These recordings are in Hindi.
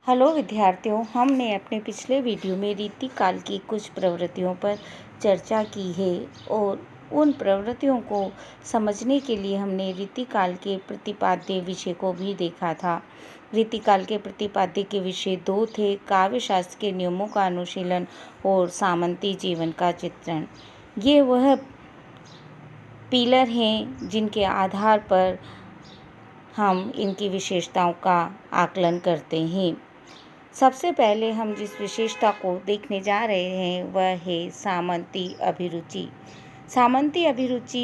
हेलो विद्यार्थियों, हमने अपने पिछले वीडियो में रीतिकाल की कुछ प्रवृत्तियों पर चर्चा की है और उन प्रवृत्तियों को समझने के लिए हमने रीतिकाल के प्रतिपाद्य विषय को भी देखा था। रीतिकाल के प्रतिपाद्य के विषय दो थे: काव्यशास्त्र के नियमों का अनुशीलन और सामंती जीवन का चित्रण। ये वह पिलर हैं जिनके आधार पर हम इनकी विशेषताओं का आकलन करते हैं। सबसे पहले हम जिस विशेषता को देखने जा रहे हैं वह है सामंती अभिरुचि। सामंती अभिरुचि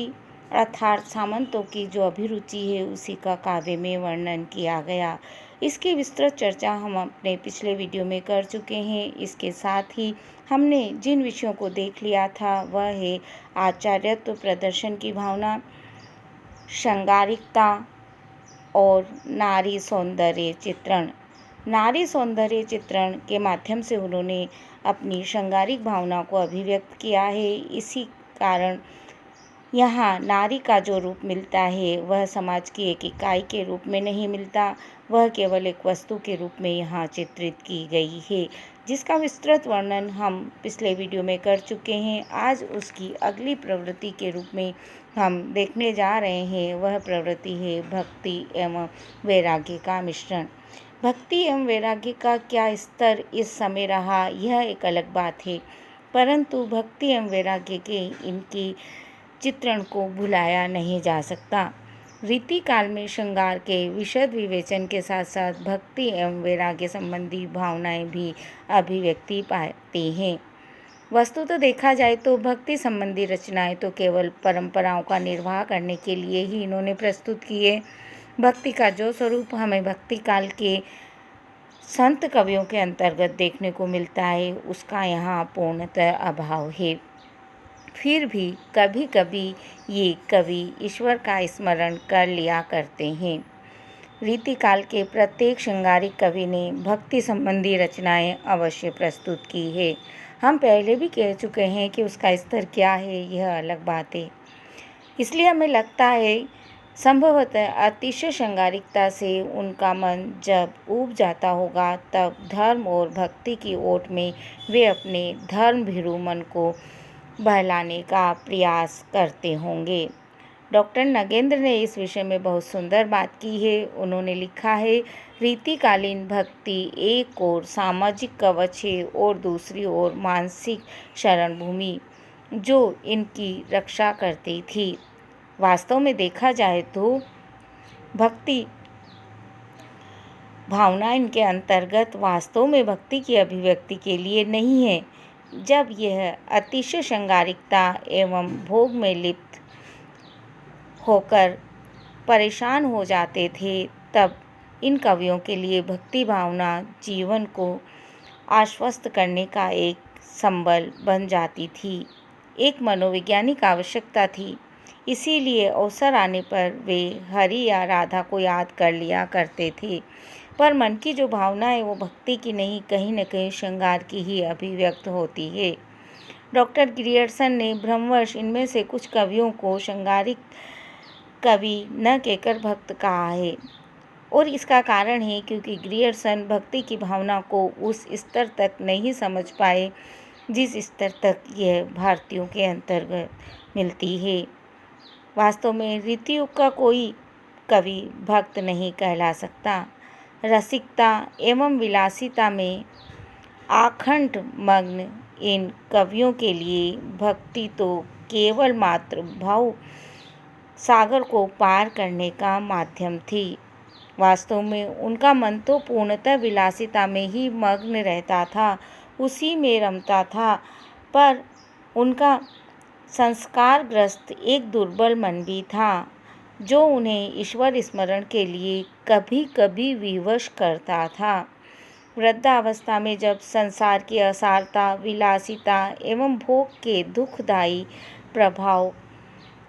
अर्थात सामंतों की जो अभिरुचि है उसी का काव्य में वर्णन किया गया। इसकी विस्तृत चर्चा हम अपने पिछले वीडियो में कर चुके हैं। इसके साथ ही हमने जिन विषयों को देख लिया था वह है आचार्यत्व प्रदर्शन की भावना, श्रृंगारिकता और नारी सौंदर्य चित्रण। नारी सौंदर्य चित्रण के माध्यम से उन्होंने अपनी श्रृंगारिक भावना को अभिव्यक्त किया है। इसी कारण यहाँ नारी का जो रूप मिलता है वह समाज की एक इकाई के रूप में नहीं मिलता, वह केवल एक वस्तु के रूप में यहाँ चित्रित की गई है, जिसका विस्तृत वर्णन हम पिछले वीडियो में कर चुके हैं। आज उसकी अगली प्रवृत्ति के रूप में हम देखने जा रहे हैं, वह प्रवृत्ति है भक्ति एवं वैराग्य का मिश्रण। भक्ति एवं वैराग्य का क्या स्तर इस समय रहा यह एक अलग बात है, परंतु भक्ति एवं वैराग्य के इनकी चित्रण को भुलाया नहीं जा सकता। रीतिकाल में श्रृंगार के विशद विवेचन के साथ साथ भक्ति एवं वैराग्य संबंधी भावनाएं भी अभिव्यक्ति पाती हैं। वस्तुतः देखा जाए तो भक्ति संबंधी रचनाएं तो केवल परंपराओं का निर्वाह करने के लिए ही इन्होंने प्रस्तुत किए। भक्ति का जो स्वरूप हमें भक्ति काल के संत कवियों के अंतर्गत देखने को मिलता है उसका यहाँ पूर्णतः अभाव है। फिर भी कभी कभी ये कवि ईश्वर का स्मरण कर लिया करते हैं। रीतिकाल के प्रत्येक श्रृंगारिक कवि ने भक्ति संबंधी रचनाएं अवश्य प्रस्तुत की है। हम पहले भी कह चुके हैं कि उसका स्तर क्या है यह अलग बात है। इसलिए हमें लगता है संभवतः अतिशय श्रृंगारिकता से उनका मन जब ऊब जाता होगा तब धर्म और भक्ति की ओट में वे अपने धर्म भीरु मन को बहलाने का प्रयास करते होंगे। डॉक्टर नगेंद्र ने इस विषय में बहुत सुंदर बात की है। उन्होंने लिखा है, रीतिकालीन भक्ति एक ओर सामाजिक कवच है और दूसरी ओर मानसिक शरण भूमि जो इनकी रक्षा करती थी। वास्तव में देखा जाए तो भक्ति भावना इनके अंतर्गत वास्तव में भक्ति की अभिव्यक्ति के लिए नहीं है। जब यह अतिशय श्रृंगारिकता एवं भोग में लिप्त होकर परेशान हो जाते थे तब इन कवियों के लिए भक्ति भावना जीवन को आश्वस्त करने का एक संबल बन जाती थी, एक मनोवैज्ञानिक आवश्यकता थी। इसीलिए अवसर आने पर वे हरि या राधा को याद कर लिया करते थे, पर मन की जो भावना है वो भक्ति की नहीं, कहीं न कहीं श्रृंगार की ही अभिव्यक्त होती है। डॉक्टर ग्रियर्सन ने भ्रमवश इनमें से कुछ कवियों को श्रृंगारिक कवि न कहकर भक्त कहा है, और इसका कारण है क्योंकि ग्रियर्सन भक्ति की भावना को उस स्तर तक नहीं समझ पाए जिस स्तर तक यह भारतीयों के अंतर्गत मिलती है। वास्तव में रीतियुग का कोई कवि भक्त नहीं कहला सकता। रसिकता एवं विलासिता में आखंड मग्न इन कवियों के लिए भक्ति तो केवल मात्र भाव सागर को पार करने का माध्यम थी। वास्तव में उनका मन तो पूर्णतः विलासिता में ही मग्न रहता था, उसी में रमता था, पर उनका संस्कारग्रस्त एक दुर्बल मन भी था जो उन्हें ईश्वर स्मरण के लिए कभी कभी विवश करता था। वृद्धावस्था में जब संसार की असारता, विलासिता एवं भोग के दुखदायी प्रभाव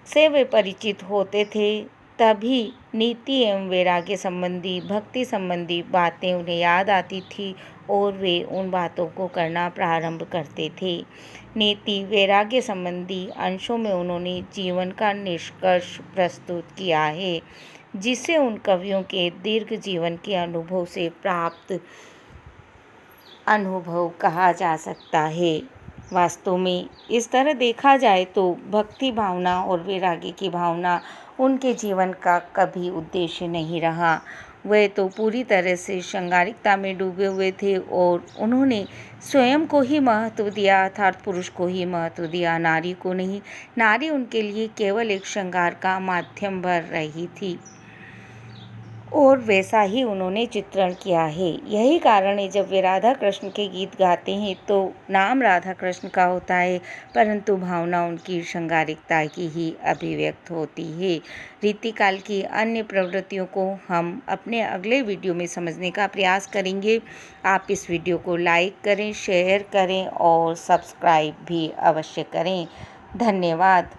से वे परिचित होते थे तभी नीति एवं वैराग्य संबंधी भक्ति संबंधी बातें उन्हें याद आती थी और वे उन बातों को करना प्रारंभ करते थे। नीति वैराग्य संबंधी अंशों में उन्होंने जीवन का निष्कर्ष प्रस्तुत किया है जिसे उन कवियों के दीर्घ जीवन के अनुभव से प्राप्त अनुभव कहा जा सकता है। वास्तव में इस तरह देखा जाए तो भक्ति भावना और वैराग्य की भावना उनके जीवन का कभी उद्देश्य नहीं रहा। वे तो पूरी तरह से श्रृंगारिकता में डूबे हुए थे और उन्होंने स्वयं को ही महत्व दिया, अर्थात पुरुष को ही महत्व दिया, नारी को नहीं। नारी उनके लिए केवल एक श्रृंगार का माध्यम भर रही थी और वैसा ही उन्होंने चित्रण किया है। यही कारण है जब वे राधा कृष्ण के गीत गाते हैं तो नाम राधा कृष्ण का होता है, परंतु भावना उनकी श्रृंगारिकता की ही अभिव्यक्त होती है। रीतिकाल की अन्य प्रवृत्तियों को हम अपने अगले वीडियो में समझने का प्रयास करेंगे। आप इस वीडियो को लाइक करें, शेयर करें और सब्सक्राइब भी अवश्य करें। धन्यवाद।